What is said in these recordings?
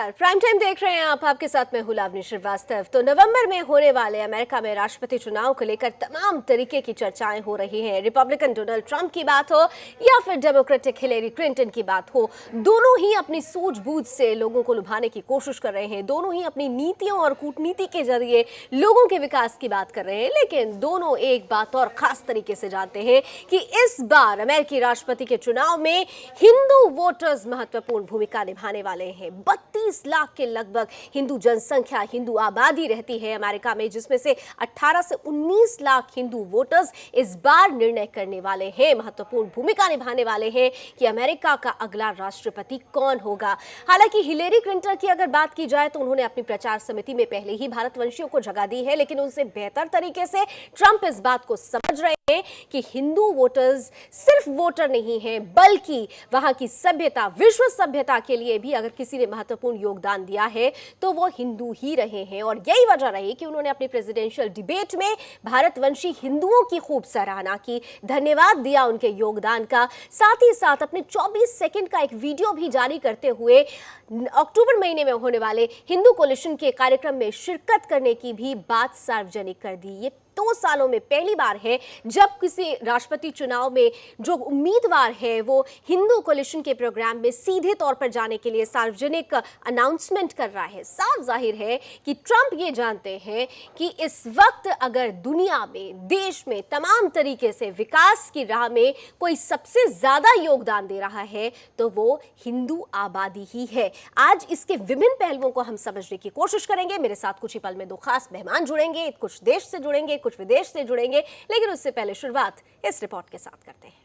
नमस्कार, prime time देख रहे हैं आप। आपके साथ मैं हूं लावनी श्रीवास्तव। तो नवंबर में होने वाले अमेरिका में राष्ट्रपति चुनाव को लेकर तमाम तरीके की चर्चाएं हो रही हैं। रिपब्लिकन डोनाल्ड ट्रंप की बात हो या फिर डेमोक्रेटिक हिलेरी क्लिंटन की बात हो, दोनों ही अपनी सूझबूझ से लोगों को लुभाने की कोशिश कर रहे हैं। दोनों ही अपनी नीतियों और कूटनीति के जरिए लोगों के विकास की बात कर रहे हैं। लेकिन दोनों एक बात और खास तरीके से जानते हैं कि इस बार अमेरिकी राष्ट्रपति के चुनाव में हिंदू वोटर्स महत्वपूर्ण भूमिका निभाने वाले हैं। 32 लाख के लगभग हिंदू जनसंख्या, हिंदू आबादी रहती है अमेरिका में, जिसमें से 18 से 19 लाख हिंदू वोटर्स इस बार निर्णय करने वाले हैं, महत्वपूर्ण भूमिका निभाने वाले हैं कि अमेरिका का अगला राष्ट्रपति कौन होगा। हालांकि हिलेरी क्लिंटन की अगर बात की जाए तो उन्होंने अपनी प्रचार समिति में पहले ही भारतवंशियों को जगह दी है, लेकिन उनसे बेहतर तरीके से ट्रंप इस बात को समझ रहे हैं कि हिंदू वोटर्स सिर्फ वोटर नहीं हैं, बल्कि वहां की सभ्यता, विश्व सभ्यता के लिए भी अगर किसी ने महत्वपूर्ण योगदान दिया है तो वो हिंदू ही रहे हैं। और यही वजह रही कि उन्होंने अपनी प्रेसिडेंशियल डिबेट में भारतवंशी हिंदुओं की खूब सराहना की, धन्यवाद दिया उनके योगदान का। साथ ही साथ अपने 24 सेकंड का एक वीडियो भी जारी करते हुए अक्टूबर महीने में होने वाले हिंदू कोलिशन के कार्यक्रम में शिरकत करने की भी बात सार्वजनिक कर दी। ये 2 सालों में पहली बार है जब किसी राष्ट्रपति चुनाव में जो उम्मीदवार है वो हिंदू कोलिशन के प्रोग्राम में सीधे तौर पर जाने के लिए सार्वजनिक अनाउंसमेंट कर रहा है। साफ जाहिर है कि ट्रंप ये जानते हैं कि इस वक्त अगर दुनिया में, देश में तमाम तरीके से विकास की राह में कोई सबसे ज्यादा योगदान दे रहा है तो वो हिंदू आबादी ही है। आज इसके विभिन्न पहलुओं को हम समझने की कोशिश करेंगे। मेरे साथ कुछ ही पल में 2 खास मेहमान जुड़ेंगे, कुछ देश से जुड़ेंगे, कुछ विदेश से जुड़ेंगे, लेकिन उससे पहले शुरुआत इस रिपोर्ट के साथ करते हैं।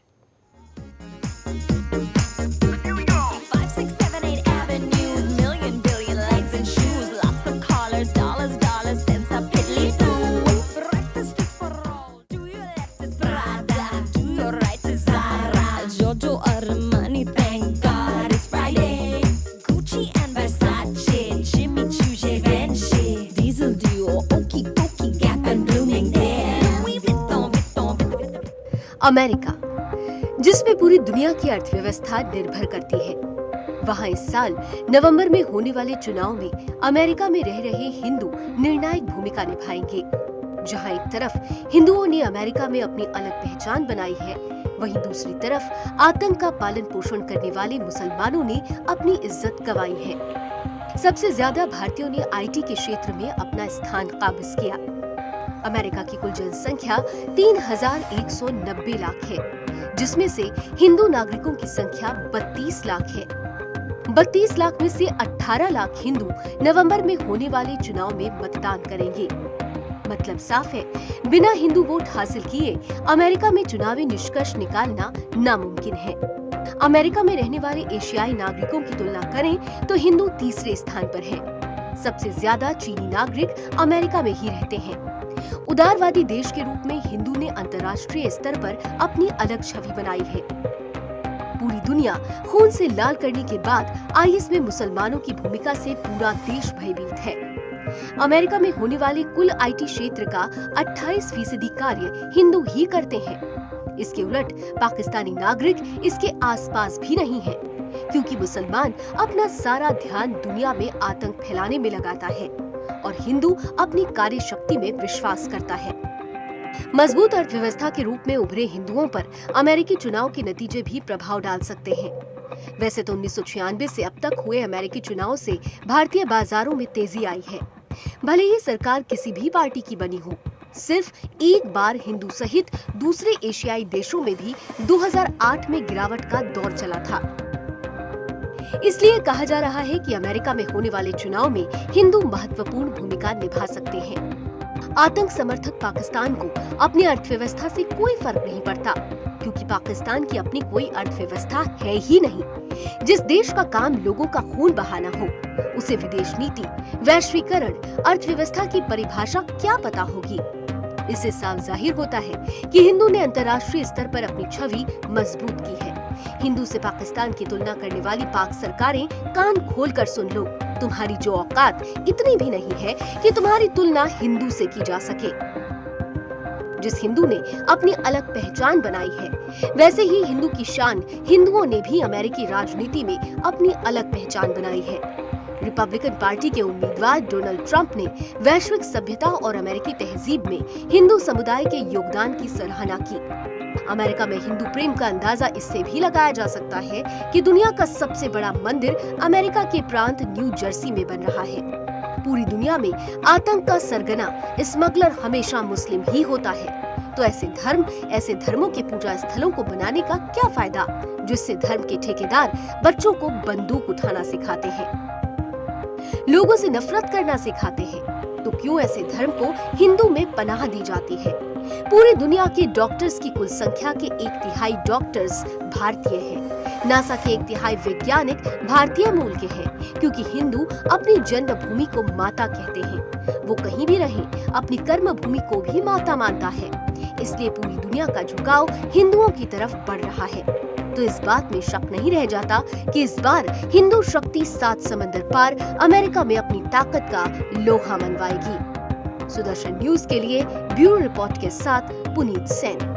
अमेरिका, जिसमें पूरी दुनिया की अर्थव्यवस्था निर्भर करती है, वहां इस साल नवंबर में होने वाले चुनाव में अमेरिका में रह रहे हिंदू निर्णायक भूमिका निभाएंगे। जहां एक तरफ हिंदुओं ने अमेरिका में अपनी अलग पहचान बनाई है, वहीं दूसरी तरफ आतंक का पालन पोषण करने वाले मुसलमानों ने अपनी इज्जत गंवाई है। सबसे ज्यादा भारतीयों ने IT के क्षेत्र में अपना स्थान काबिज किया। अमेरिका की कुल जनसंख्या 3190 लाख है, जिसमें से हिंदू नागरिकों की संख्या 32 लाख है। 32 लाख में से 18 लाख हिंदू नवंबर में होने वाले चुनाव में मतदान करेंगे। मतलब साफ है, बिना हिंदू वोट हासिल किए अमेरिका में चुनावी निष्कर्ष निकालना नामुमकिन है। अमेरिका में रहने वाले एशियाई नागरिकों की तुलना करें तो हिंदू तीसरे स्थान पर है। सबसे ज्यादा चीनी नागरिक अमेरिका में ही रहते हैं। उदारवादी देश के रूप में हिंदू ने अंतर्राष्ट्रीय स्तर पर अपनी अलग छवि बनाई है। पूरी दुनिया खून से लाल करने के बाद IS में मुसलमानों की भूमिका से पूरा देश भयभीत है। अमेरिका में होने वाले कुल IT क्षेत्र का 28% कार्य हिंदू ही करते हैं। इसके उलट पाकिस्तानी नागरिक इसके आसपास भी नहीं है, क्योंकि मुसलमान अपना सारा ध्यान दुनिया में आतंक फैलाने में लगाता है और हिंदू अपनी कार्य शक्ति में विश्वास करता है। मजबूत अर्थव्यवस्था के रूप में उभरे हिंदुओं पर अमेरिकी चुनाव के नतीजे भी प्रभाव डाल सकते हैं। वैसे तो 1996 से अब तक हुए अमेरिकी चुनाव से भारतीय बाजारों में तेजी आई है। भले ही सरकार किसी भी पार्टी की बनी हो, सिर्फ एक बार हिंदू सहित दूसरे एशियाई देशों में भी 2008 में गिरावट का दौर चला था। इसलिए कहा जा रहा है कि अमेरिका में होने वाले चुनाव में हिंदू महत्वपूर्ण भूमिका निभा सकते हैं। आतंक समर्थक पाकिस्तान को अपनी अर्थव्यवस्था से कोई फर्क नहीं पड़ता, क्योंकि पाकिस्तान की अपनी कोई अर्थव्यवस्था है ही नहीं। जिस देश का काम लोगों का खून बहाना हो, उसे विदेश नीति, वैश्वीकरण, अर्थव्यवस्था की परिभाषा क्या पता होगी। इससे साफ जाहिर होता है कि हिंदू ने अंतर्राष्ट्रीय स्तर पर अपनी छवि मजबूत की है। हिंदू से पाकिस्तान की तुलना करने वाली पाक सरकारें कान खोलकर सुन लो, तुम्हारी जो औकात इतनी भी नहीं है कि तुम्हारी तुलना हिंदू से की जा सके। जिस हिंदू ने अपनी अलग पहचान बनाई है, वैसे ही हिंदू की शान हिंदुओं ने भी अमेरिकी राजनीति में अपनी अलग पहचान बनाई है। रिपब्लिकन पार्टी के उम्मीदवार डोनाल्ड ट्रंप ने वैश्विक सभ्यता और अमेरिकी तहजीब में हिंदू समुदाय के योगदान की सराहना की। अमेरिका में हिंदू प्रेम का अंदाजा इससे भी लगाया जा सकता है कि दुनिया का सबसे बड़ा मंदिर अमेरिका के प्रांत न्यू जर्सी में बन रहा है। पूरी दुनिया में आतंक का सरगना स्मगलर हमेशा मुस्लिम ही होता है, तो ऐसे धर्मों के पूजा स्थलों को बनाने का क्या फायदा, जिससे धर्म के ठेकेदार बच्चों को बंदूक उठाना सिखाते हैं, लोगों से नफरत करना सिखाते हैं। तो क्यों ऐसे धर्म को हिंदू में पनाह दी जाती है? पूरी दुनिया के डॉक्टर्स की कुल संख्या के 1/3 डॉक्टर्स भारतीय हैं। नासा के 1/3 वैज्ञानिक भारतीय मूल के हैं, क्योंकि हिंदू अपनी जन्मभूमि को माता कहते हैं। वो कहीं भी रहे, अपनी कर्म भूमि को भी माता मानता है। इसलिए पूरी दुनिया का झुकाव हिंदुओं की तरफ बढ़ रहा है। तो इस बात में शक नहीं रह जाता कि इस बार हिंदू शक्ति 7 समंदर पार अमेरिका में अपनी ताकत का लोहा मनवाएगी। सुदर्शन न्यूज के लिए ब्यूरो रिपोर्ट के साथ पुनीत सेन।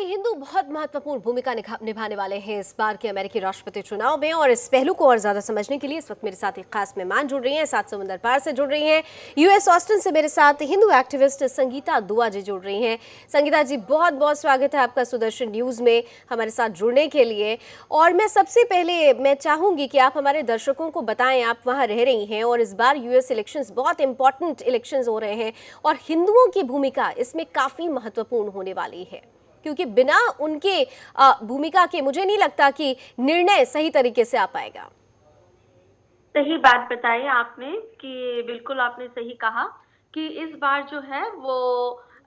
हिंदू बहुत महत्वपूर्ण भूमिका निभाने वाले हैं इस बार के अमेरिकी राष्ट्रपति चुनाव में, और इस पहलू को और ज्यादा समझने के लिए इस वक्त मेरे साथ एक खास मेहमान जुड़ रही हैं, 7 समंदर पार से जुड़ रही हैं। यूएस ऑस्टिन से मेरे साथ हिंदू एक्टिविस्ट संगीता दुआ जी जुड़ रही हैं। संगीता जी, बहुत बहुत स्वागत है आपका सुदर्शन न्यूज में हमारे साथ जुड़ने के लिए। और मैं सबसे पहले मैं चाहूंगी कि आप हमारे दर्शकों को बताएं, आप वहाँ रह रही हैं और इस बार यूएस इलेक्शंस बहुत इंपॉर्टेंट इलेक्शंस हो रहे हैं और हिंदुओं की भूमिका इसमें काफी महत्वपूर्ण होने वाली है, क्योंकि बिना उनके भूमिका के मुझे नहीं लगता कि निर्णय सही तरीके से आ पाएगा। सही बात बताई आपने कि बिल्कुल आपने सही कहा कि इस बार जो है वो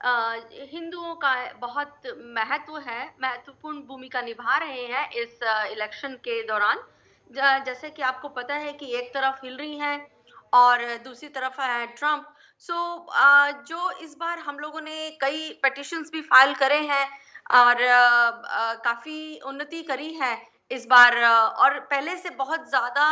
हिंदुओं का बहुत महत्वपूर्ण भूमिका निभा रहे हैं इस इलेक्शन के दौरान। जैसे कि आपको पता है कि एक तरफ हिलरी है और दूसरी तरफ है ट्रंप। जो इस बार हम लोगों ने कई पिटिशंस भी फाइल करे हैं और काफी उन्नति करी है इस बार, और पहले से बहुत ज्यादा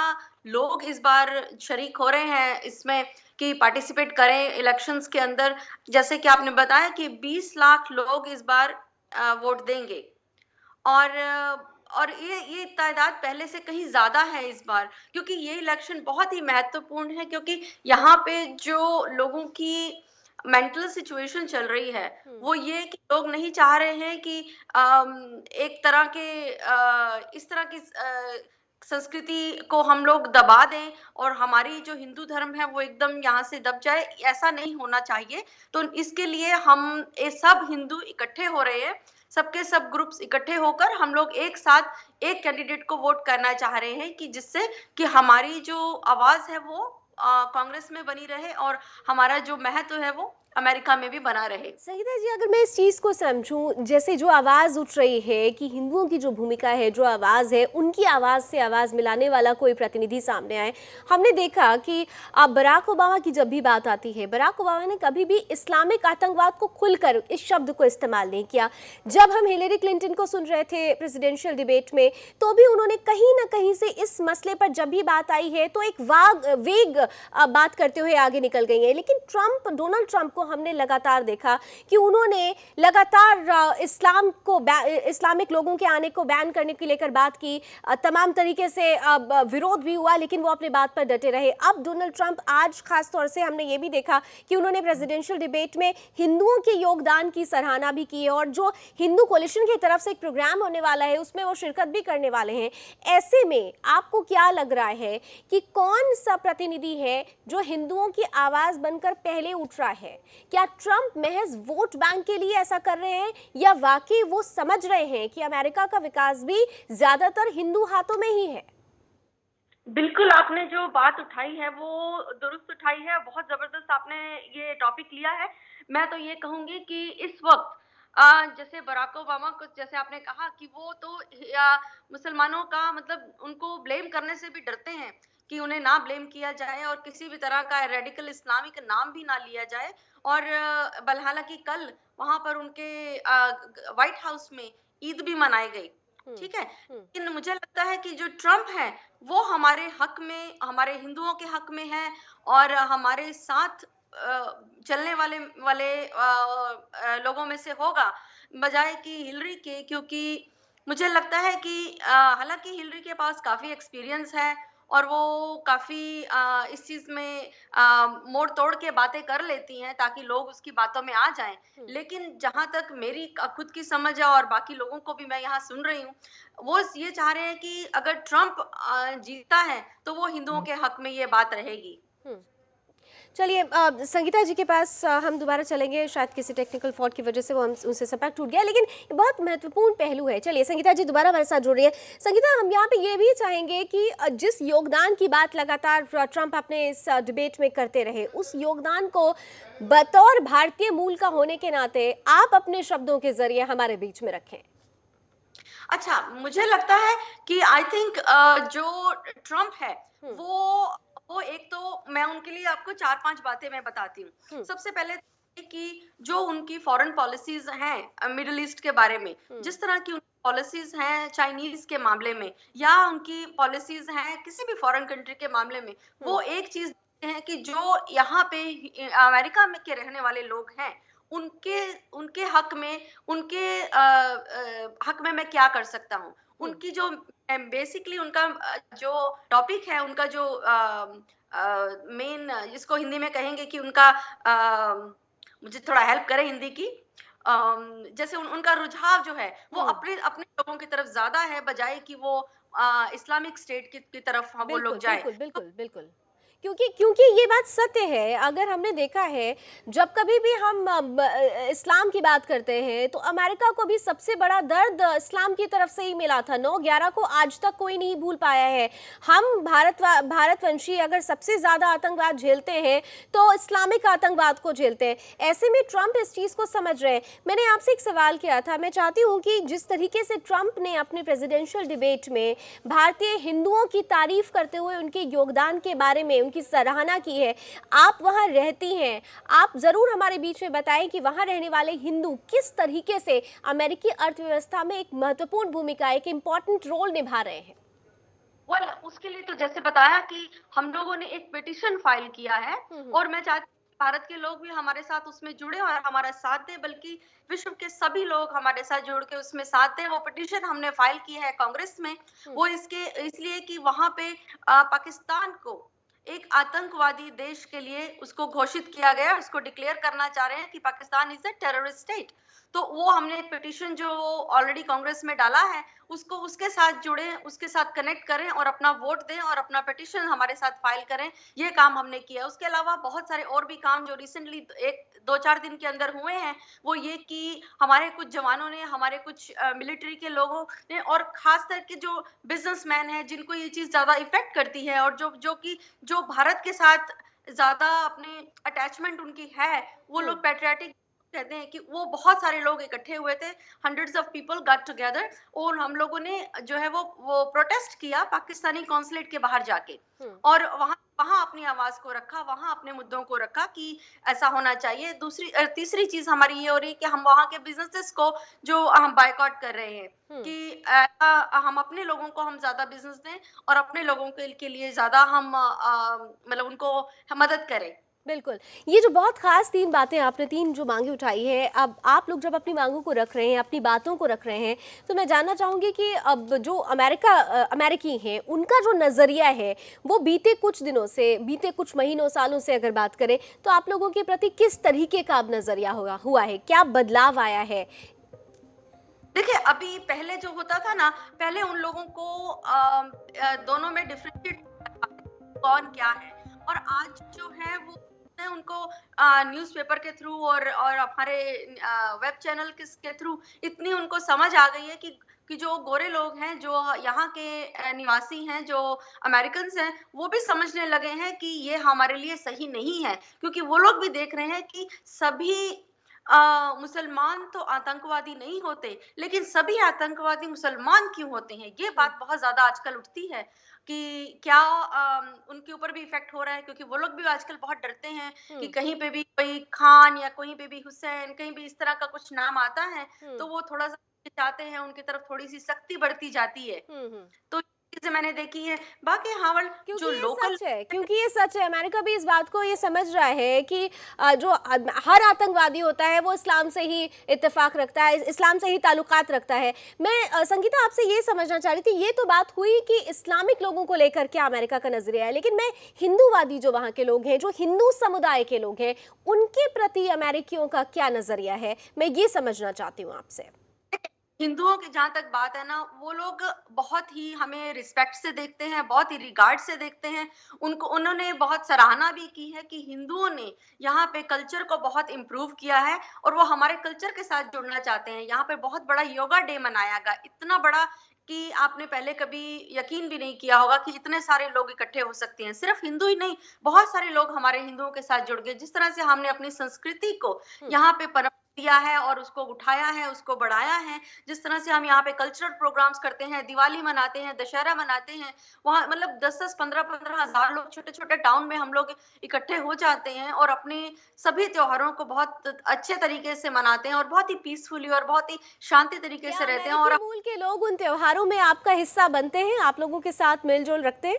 लोग इस बार शरीक हो रहे हैं इसमें कि पार्टिसिपेट करें इलेक्शंस के अंदर। जैसे कि आपने बताया कि 20 लाख लोग इस बार वोट देंगे और ये तादाद पहले से कहीं ज्यादा है इस बार, क्योंकि ये इलेक्शन बहुत ही महत्वपूर्ण है, क्योंकि यहाँ पे जो लोगों की मेंटल सिचुएशन चल रही है वो ये कि लोग नहीं चाह रहे हैं कि एक तरह के इस तरह की संस्कृति को हम लोग दबा दें और हमारी जो हिंदू धर्म है वो एकदम यहाँ से दब जाए। ऐसा नहीं होना चाहिए। तो इसके लिए हम ये सब हिंदू इकट्ठे हो रहे हैं, सबके सब ग्रुप्स इकट्ठे होकर हम लोग एक साथ एक कैंडिडेट को वोट करना चाह रहे हैं कि जिससे कि हमारी जो आवाज है वो कांग्रेस में बनी रहे और हमारा जो महत्व है वो अमेरिका में भी बना रहे। संगीता जी, अगर मैं इस चीज को समझूं, जैसे जो आवाज उठ रही है कि हिंदुओं की जो भूमिका है, जो आवाज है, उनकी आवाज से आवाज मिलाने वाला कोई प्रतिनिधि सामने आए। हमने देखा कि बराक ओबामा की जब भी बात आती है, बराक ओबामा ने कभी भी इस्लामिक आतंकवाद को खुलकर इस शब्द को इस्तेमाल नहीं किया। जब हम हिलेरी क्लिंटन को सुन रहे थे प्रेसिडेंशियल डिबेट में, तो भी उन्होंने कहीं ना कहीं से इस मसले पर जब भी बात आई है तो एक वेग बात करते हुए आगे निकल गई है। लेकिन डोनाल्ड ट्रंप हमने लगातार देखा कि उन्होंने लगातार इस्लामिक लोगों के आने को बैन करने को लेकर बात की, तमाम तरीके से विरोध भी हुआ, लेकिन वो अपने बात पर डटे रहे। अब डोनाल्ड ट्रंप आज खास तौर से हमने ये भी देखा कि उन्होंने प्रेसिडेंशियल डिबेट में हिंदुओं के योगदान की सराहना भी की है और जो हिंदू कोलिशन की तरफ से एक प्रोग्राम होने वाला है उसमें वो शिरकत भी करने वाले हैं। ऐसे में आपको क्या लग रहा है कि कौन सा प्रतिनिधि है जो हिंदुओं की आवाज बनकर पहले उठ रहा है? क्या ट्रंप महज वोट बैंक के लिए ऐसा कर रहे हैं या वाकई वो समझ रहे हैं कि अमेरिका का विकास भी ज्यादातर हिंदू हाथों में ही है? बिल्कुल, आपने जो बात उठाई है वो दुरुस्त उठाई है, बहुत जबरदस्त आपने ये टॉपिक लिया है। मैं तो ये कहूंगी कि इस वक्त जैसे बराक ओबामा को, जैसे आपने कहा कि वो तो मुसलमानों का मतलब उनको ब्लेम करने से भी डरते हैं कि उन्हें ना ब्लेम किया जाए और किसी भी तरह का रेडिकल इस्लामिक नाम भी ना लिया जाए। और हालांकि कल वहां पर उनके व्हाइट हाउस में ईद भी मनाई गई हुँ, ठीक है? हुँ, लेकिन मुझे लगता है कि जो ट्रम्प है, वो हमारे हक में, हमारे हिंदुओं के हक में है और हमारे साथ चलने वाले वाले लोगों में से होगा, बजाए कि हिलरी के, क्योंकि मुझे लगता है कि हालाँकि हिलरी के पास काफ़ी एक्सपीरियंस है और वो काफ़ी इस चीज़ में मोड़-तोड़ के बातें कर लेती हैं ताकि लोग उसकी बातों में आ जाएँ। हुँ, लेकिन जहाँ तक मेरी खुद की समझ है और बाकी लोगों को भी मैं यहाँ सुन रही हूँ, वो ये चाह रहे हैं कि अगर ट्रम्प जीतता है, तो वो हिंदुओं के हक में ये बात रहेगी। हुँ। चलिए संगीता जी के पास हम दोबारा चलेंगे, शायद किसी टेक्निकल फॉल्ट की वजह से वो हम उनसे संपर्क टूट गया, लेकिन ये बहुत महत्वपूर्ण पहलू है। चलिए संगीता जी दोबारा हमारे साथ जुड़ रही है। संगीता, हम यहाँ पे ये भी चाहेंगे कि जिस योगदान की बात लगातार ट्रम्प अपने इस डिबेट में करते रहे, उस योगदान को बतौर भारतीय मूल का होने के नाते आप अपने शब्दों के जरिए हमारे बीच में रखें। अच्छा, मुझे लगता है कि आई थिंक जो ट्रम्प है, हम्म, वो एक तो मैं उनके लिए आपको 4-5 बातें मैं बताती हूँ। हम्म, सबसे पहले तो कि जो उनकी फॉरेन पॉलिसीज़ हैं मिडल ईस्ट के बारे में, हम्म, जिस तरह की उनकी पॉलिसीज़ हैं चाइनीज़ के मामले में या उनकी पॉलिसीज़ हैं किसी भी फॉरेन कंट्री के मामले में, हम्म, वो एक चीज़ है कि जो यहाँ पे अमेरिका में के रहने वाले लोग हैं, उनके उनके हक में उनके हक में मैं क्या कर सकता हूँ? हम्म, उनकी जो बेसिकली उनका जो टॉपिक है, उनका जो मेन जिसको हिंदी में कहेंगे कि उनका मुझे थोड़ा हेल्प करें हिंदी की। जैसे उनका रुझाव जो है, वो हम्म। अपने अपने लोगों की तरफ ज़्यादा है, बजाए कि वो इस्लामिक स्टेट की तरफ वो बिल्कुल, लोग जाएँ। बिल्कुल, तो बिल्कुल, बिल्कुल। क्योंकि क्योंकि ये बात सत्य है, अगर हमने देखा है, जब कभी भी हम इस्लाम की बात करते हैं, तो अमेरिका को भी सबसे बड़ा दर्द इस्लाम की तरफ से ही मिला था। 9/11 को आज तक कोई नहीं भूल पाया है। हम भारतवंशी अगर सबसे ज़्यादा आतंकवाद झेलते हैं, तो इस्लामिक आतंकवाद को झेलते हैं। ऐसे में ट्रम्प इस चीज़ को समझ रहे हैं। मैंने आपसे एक सवाल किया था, मैं चाहती हूँ कि जिस तरीके से ट्रम्प ने अपने प्रेसिडेंशियल डिबेट में भारतीय हिंदुओं की तारीफ करते हुए उनके योगदान के बारे में उनकी सराहना की है, आप वहां रहती हैं, आप जरूर हमारे बीच में बताएं कि वहां रहने वाले हिंदू किस तरीके से अमेरिकी अर्थव्यवस्था में एक महत्वपूर्ण भूमिका, एक इंपॉर्टेंट रोल निभा रहे हैं। वेल उसके लिए तो जैसे बताया कि हम लोगों ने एक पिटीशन फाइल किया है हम्म, और मैं चाहती हूँ कि भारत के लोग भी हमारे साथ उसमें जुड़े और हमारा साथ दें, बल्कि विश्व के सभी लोग हमारे साथ जुड़ के उसमें साथ दें। वो पिटीशन हमने फाइल की है कांग्रेस में। हम्म, वो इसके इसलिए कि वहां पे पाकिस्तान को एक आतंकवादी देश के लिए उसको घोषित किया गया, उसको डिक्लेयर करना चाह रहे हैं कि Pakistan is a terrorist state. तो वो हमने एक पिटीशन जो ऑलरेडी कांग्रेस में डाला है, उसको उसके साथ जुड़ें, उसके साथ कनेक्ट करें और अपना वोट दें और अपना पिटीशन हमारे साथ फाइल करें। ये काम हमने किया। उसके अलावा बहुत सारे और भी काम जो रिसेंटली एक 2-4 दिन के अंदर हुए हैं, वो ये कि हमारे कुछ जवानों ने, हमारे कुछ मिलिट्री के लोगों ने और खास करके जो बिजनेसमैन हैं, जिनको ये चीज़ ज़्यादा इफ़ेक्ट करती है और जो भारत के साथ ज़्यादा अपने अटैचमेंट उनकी है, वो हम्म, लोग पैट्रियोटिक कहते हैं कि वो बहुत सारे लोग इकट्ठे हुए थे, hundreds of people got together और हम लोगों ने जो है वो प्रोटेस्ट किया पाकिस्तानी कॉन्सुलेट के बाहर जाके हम्म, और वहाँ वहाँ अपनी आवाज को रखा, वहाँ अपने मुद्दों को रखा कि ऐसा होना चाहिए। तीसरी चीज हमारी ये हो रही है कि हम वहाँ के बिजनेसेस को जो हम बायकॉट कर रहे हैं हम्म। कि हम अपने लोगों को हम ज्यादा बिजनेस दें और अपने लोगों के लिए ज्यादा हम मतलब उनको मदद करें। बिल्कुल। ये जो बहुत ख़ास 3 बातें आपने 3 जो माँगें उठाई हैं, अब आप लोग जब अपनी माँगों को रख रहे हैं, अपनी बातों को रख रहे हैं, तो मैं जानना चाहूँगी कि अब जो अमेरिकी हैं, उनका जो नज़रिया है, वो बीते कुछ दिनों से, बीते कुछ महीनों, सालों से अगर बात करें, तो आप लोगों के प्रति किस तरीके का अब नज़रिया हुआ है? क्या बदलाव आया है? देखिए, अभी पहले जो होता था ना, पहले उन लोगों को दोनों में डिफरेंशिएट कौन क्या है और आज जो है वो उनको न्यूज़पेपर के थ्रू और हमारे वेब चैनल के थ्रू इतनी उनको समझ आ गई है कि जो गोरे लोग हैं, जो यहाँ के निवासी हैं, जो अमेरिकन्स हैं, वो भी समझने लगे हैं कि ये हमारे लिए सही नहीं है, क्योंकि वो लोग भी देख रहे हैं कि सभी मुसलमान तो आतंकवादी नहीं होते, लेकिन सभी आतंकवादी मुसलमान क्यों होते हैं? ये हुँ, बात बहुत ज़्यादा आजकल उठती है कि क्या उनके ऊपर भी इफ़ेक्ट हो रहा है, क्योंकि वो लोग भी आजकल बहुत डरते हैं कि हुँ, कहीं पे भी कोई खान या कहीं पे भी हुसैन, कहीं भी इस तरह का कुछ नाम आता है, हुँ, तो वो थोड़ा-सा जाते हैं उनकी तरफ थोड़ी सी सख्ती बढ़ती जाती है। हम्म। तो चीजें मैंने देखी है। बाकी हाँ क्योंकि जो ये लोकल सच है, क्योंकि ये सच है, अमेरिका भी इस बात को ये समझ रहा है कि हर आतंकवादी होता है वो इस्लाम से ही इत्तेफाक रखता है, इस्लाम से ही ताल्लुकात रखता है। मैं संगीता आपसे ये समझना चाह रही थी, ये तो बात हुई कि इस्लामिक लोगों को लेकर क्या अमेरिका का नजरिया है, लेकिन मैं हिंदूवादी जो वहाँ के लोग हैं, जो हिंदू समुदाय के लोग हैं, उनके प्रति अमेरिकियों का क्या नजरिया है, मैं ये समझना चाहती हूँ आपसे। हिंदुओं की जहां तक बात है ना, वो लोग बहुत ही हमें रिस्पेक्ट से देखते हैं, बहुत ही रिगार्ड से देखते हैं। उनको उन्होंने बहुत सराहना भी की है कि हिंदुओं ने यहाँ पे कल्चर को बहुत इम्प्रूव किया है और वो हमारे कल्चर के साथ जुड़ना चाहते हैं। यहाँ पे बहुत बड़ा योगा डे मनाया गया, इतना बड़ा कि आपने पहले कभी यकीन भी नहीं किया होगा कि इतने सारे लोग इकट्ठे हो सकते हैं। सिर्फ हिंदू ही नहीं, बहुत सारे लोग हमारे हिंदुओं के साथ जुड़ गए। जिस तरह से हमने अपनी संस्कृति को यहाँ पे परम दिया है और उसको उठाया है, उसको बढ़ाया है, जिस तरह से हम यहाँ पे कल्चरल प्रोग्राम्स करते हैं, दिवाली मनाते हैं, दशहरा मनाते हैं, वहाँ मतलब 10-10, 15-15 हजार लोग छोटे छोटे टाउन में हम लोग इकट्ठे हो जाते हैं और अपने सभी त्योहारों को बहुत अच्छे तरीके से मनाते हैं और बहुत ही पीसफुली और बहुत ही शांति तरीके क्या से रहते हैं। अमेरिकी और मूल के लोग उन त्योहारों में आपका हिस्सा बनते हैं, आप लोगों के साथ मेलजोल रखते हैं?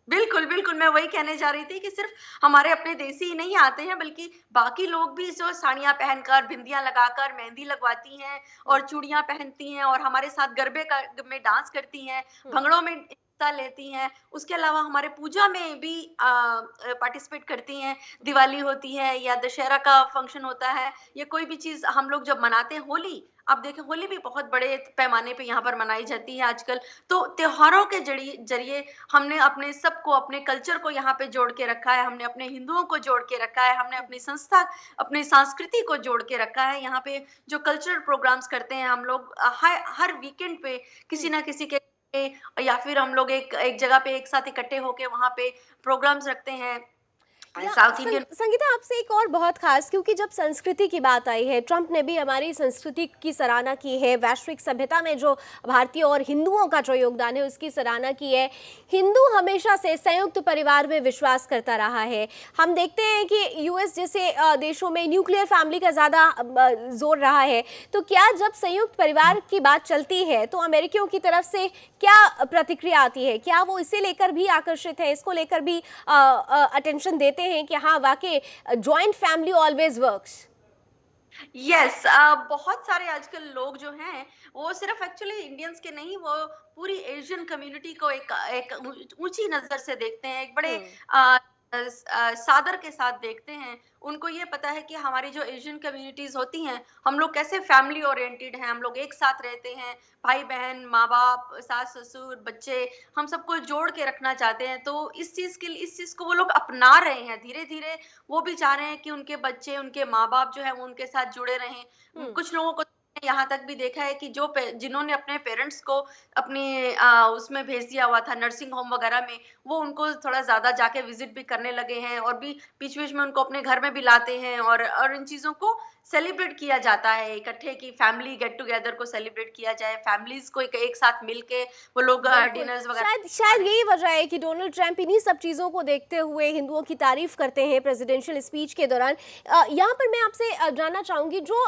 बिल्कुल, बिल्कुल, मैं वही कहने जा रही थी कि सिर्फ़ हमारे अपने देसी ही नहीं आते हैं, बल्कि बाकी लोग भी जो साड़ियाँ पहनकर, बिंदियाँ लगाकर, मेहंदी लगवाती हैं हम्म, और चूड़ियाँ पहनती हैं और हमारे साथ गरबे का में डांस करती हैं, हम्म। भंगड़ों में हिस्सा लेती हैं। उसके अलावा हमारे पूजा में भी पार्टिसिपेट करती हैं। दिवाली होती है या दशहरा का फंक्शन होता है या कोई भी चीज़ हम लोग जब मनाते हैं, होली, आप देखें होली भी बहुत बड़े पैमाने पे यहाँ पर मनाई जाती है आजकल। तो त्योहारों के ज़रिए हमने अपने सबको, अपने कल्चर को यहाँ पे जोड़ के रखा है, हमने अपने हिंदुओं को जोड़ के रखा है, हमने अपनी संस्था, अपनी संस्कृति को जोड़ के रखा है। यहाँ पे जो कल्चरल प्रोग्राम्स करते हैं हम लोग, हर वीकेंड पे किसी ना किसी के या फिर हम लोग एक एक जगह पे एक साथ इकट्ठे होके वहाँ पे प्रोग्राम्स रखते हैं। साउथ इंडियन संगीता आपसे एक और बहुत खास, क्योंकि जब संस्कृति की बात आई है, ट्रंप ने भी हमारी संस्कृति की सराहना की है, वैश्विक सभ्यता में जो भारतीय और हिंदुओं का जो योगदान है उसकी सराहना की है। हिंदू हमेशा से संयुक्त परिवार में विश्वास करता रहा है। हम देखते हैं कि यूएस जैसे देशों में न्यूक्लियर फैमिली का ज़्यादा जोर रहा है। तो क्या जब संयुक्त परिवार की बात चलती है तो अमेरिकियों की तरफ से क्या प्रतिक्रिया आती है? क्या वो इसे लेकर भी आकर्षित है, इसको लेकर भी अटेंशन देते हैं कि हाँ वाकई joint family always works? Yes, बहुत सारे आजकल लोग जो हैं वो सिर्फ एक्चुअली इंडियंस के नहीं, वो पूरी एशियन कम्युनिटी को एक एक ऊंची नजर से देखते हैं, एक बड़े सादर के साथ देखते हैं। उनको ये पता है कि हमारी जो एशियन कम्युनिटीज होती हैं, हम लोग कैसे फैमिली ओरिएंटेड हैं, हम लोग एक साथ रहते हैं, भाई बहन, माँ बाप, सास ससुर, बच्चे, हम सबको जोड़ के रखना चाहते हैं। तो इस चीज को वो लोग अपना रहे हैं धीरे धीरे। वो भी चाह रहे हैं कि उनके बच्चे, उनके माँ बाप जो है वो उनके साथ जुड़े रहें। कुछ लोगों को यहाँ तक भी देखा है कि जिन्होंने अपने पेरेंट्स को अपनी उसमें भेज दिया हुआ था नर्सिंग होम वगैरह में, वो उनको थोड़ा ज्यादा जाके विजिट भी करने लगे हैं और भी बीच बीच में उनको अपने घर में भी लाते हैं और इन चीजों को सेलिब्रेट किया जाता है इकट्ठे, की फैमिली गेट टुगेदर को सेलिब्रेट किया जाए, फैमिलीज को एक साथ मिलके वो लोग बिल्कुल। डिनर्स वगैरह। शायद यही वजह है कि डोनाल्ड ट्रंप इन्हीं सब चीज़ों को देखते हुए हिंदुओं की तारीफ करते हैं प्रेसिडेंशियल स्पीच के दौरान। यहाँ पर मैं आपसे जानना चाहूँगी, जो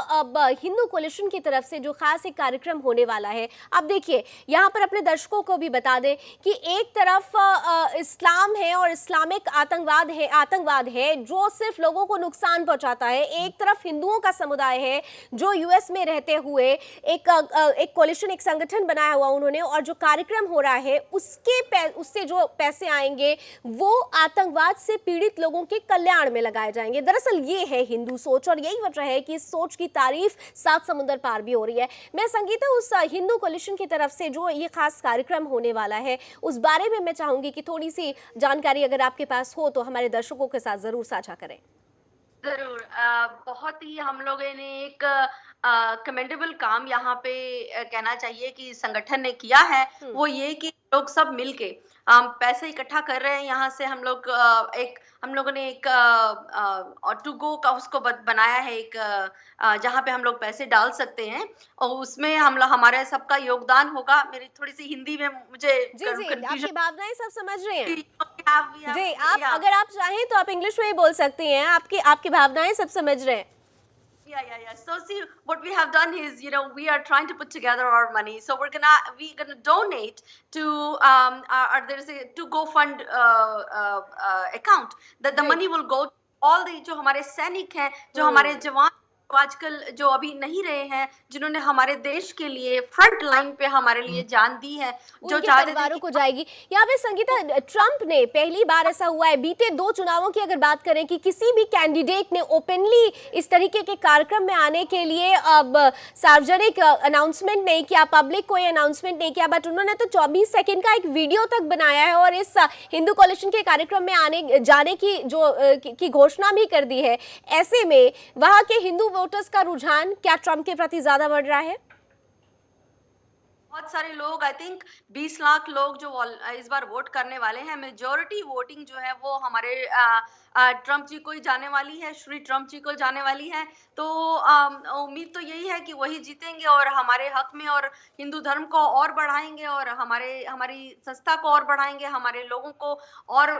हिंदू कोलिशन की तरफ से जो खास एक कार्यक्रम होने वाला है, आप देखिए यहाँ पर अपने दर्शकों को भी बता दें कि एक तरफ इस्लाम है और इस्लामिक आतंकवाद है जो सिर्फ लोगों को नुकसान पहुँचाता है, एक तरफ हिंदुओं का समुदाय है जो यूएस में रहते हुए एक कोलिशन, एक संगठन बनाया हुआ उन्होंने, और जो कार्यक्रम हो रहा है उससे जो पैसे आएंगे वो आतंकवाद से पीड़ित लोगों के कल्याण में लगाए जाएंगे। दरअसल ये है हिंदू सोच और यही वजह है कि इस सोच की तारीफ 7 समुंदर पार भी हो रही है। मैं संगीता, उस हिंदू कोलिशन की तरफ से जो ये खास कार्यक्रम होने वाला है उस बारे में मैं चाहूंगी कि थोड़ी सी जानकारी अगर आपके पास हो तो हमारे दर्शकों के साथ जरूर साझा करें। जरूर, बहुत ही हम लोगों ने एक कमेंडेबल काम यहाँ पे कहना चाहिए कि संगठन ने किया है। वो ये कि लोग सब मिलके पैसे इकट्ठा कर रहे हैं। यहाँ से हम लोगों ने एक टू गो का उसको बनाया है, एक जहाँ पे हम लोग पैसे डाल सकते हैं और उसमें हमारे सबका योगदान होगा। मेरी थोड़ी सी हिंदी में मुझे जी आपकी भावनाएं सब समझ रहे हैं। जी, कंफ्यूजन। अगर आप चाहें तो आप इंग्लिश में ही बोल सकती हैं, आपकी भावनाएं सब समझ रहे हैं। Yeah. So see, what we have done is, we are trying to put together our money. So we're gonna donate to there's a to GoFund account that the great. money will go to all the जो हमारे सैनिक हैं, जो हमारे हम्म। जवान जो आजकल जो अभी नहीं रहे हैं, जिन्होंने हमारे देश के लिए फ्रंट लाइन पे हमारे लिए जान दी है, जो उनके चाहते थे परिवारों कि को जाएगी। यहाँ पे संगीता, ट्रंप ने पहली बार ऐसा हुआ है बीते 2 चुनावों की अगर बात करें कि किसी भी कैंडिडेट ने ओपनली इस तरीके के कार्यक्रम में आने के लिए अब सार्वजनिक अनाउंसमेंट नहीं किया, पब्लिक कोई अनाउंसमेंट नहीं किया, बट उन्होंने तो 24 सेकंड का एक वीडियो तक बनाया है और इस हिंदू कॉलेशन के कार्यक्रम में आने जाने की की घोषणा भी कर दी है। ऐसे में वहां के हिंदू वोटर्स का रुझान क्या ट्रंप के प्रति ज्यादा बढ़ रहा है? बहुत सारे लोग, आई थिंक 20 लाख लोग जो इस बार वोट करने वाले हैं, मेजोरिटी वोटिंग जो है वो हमारे ट्रम्प जी को ही जाने वाली है, श्री ट्रम्प जी को जाने वाली है। तो उम्मीद तो यही है कि वही जीतेंगे और हमारे हक में और हिंदू धर्म को और बढ़ाएंगे और हमारी संस्था को और बढ़ाएंगे, हमारे लोगों को और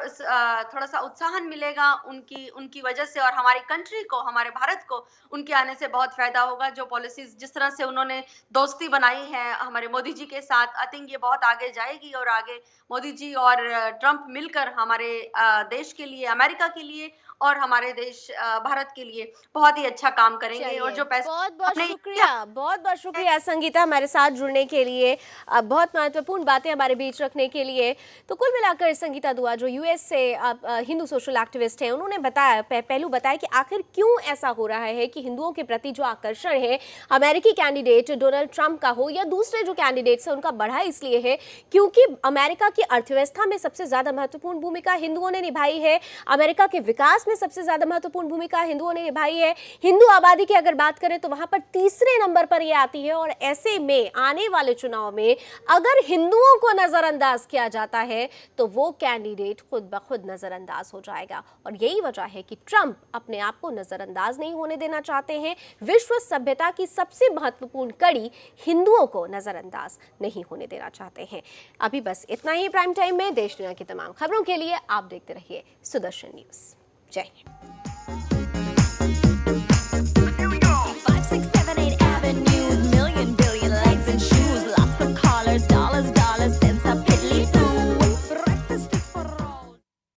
थोड़ा सा उत्साहन मिलेगा उनकी वजह से, और हमारी कंट्री को, हमारे भारत को उनके आने से बहुत फायदा होगा। जो पॉलिसीज जिस तरह से उन्होंने दोस्ती बनाई है हमारे मोदी जी के साथ, आई थिंक ये बहुत आगे जाएगी और आगे मोदी जी और ट्रंप मिलकर हमारे देश के लिए, अमेरिका के लिए और हमारे देश भारत के लिए बहुत ही अच्छा काम करेंगे। और जो पैसे बहुत बहुत हमने शुक्रिया, बहुत बहुत शुक्रिया संगीता हमारे साथ जुड़ने के लिए, बहुत महत्वपूर्ण बातें हमारे बीच रखने के लिए। तो कुल मिलाकर संगीता दुआ जो यूएस से हिंदू सोशल एक्टिविस्ट हैं, उन्होंने बताया पहलू बताया कि आखिर क्यों ऐसा हो रहा है कि हिंदुओं के प्रति जो आकर्षण है अमेरिकी कैंडिडेट डोनाल्ड ट्रंप का हो या दूसरे जो कैंडिडेट्स हैं उनका बढ़ा इसलिए है क्योंकि अमेरिका की अर्थव्यवस्था में सबसे ज्यादा महत्वपूर्ण भूमिका हिंदुओं ने निभाई है, अमेरिका के विकास में सबसे ज्यादा महत्वपूर्ण भूमिका हिंदुओं ने निभाई है। हिंदू आबादी की अगर बात करें तो वहां पर तीसरे नंबर पर यह आती है और ऐसे में आने वाले चुनाव में अगर हिंदुओं को नजरअंदाज किया जाता है तो वो कैंडिडेट खुद ब खुद नजरअंदाज हो जाएगा। और यही वजह है कि ट्रंप अपने आप को नजरअंदाज नहीं होने देना चाहते हैं। विश्व सभ्यता की सबसे महत्वपूर्ण कड़ी हिंदुओं को नजरअंदाज नहीं होने देना चाहते हैं। अभी बस इतना ही प्राइम टाइम में। देश दुनिया की तमाम खबरों के लिए आप देखते रहिए सुदर्शन न्यूज। जय हिंद।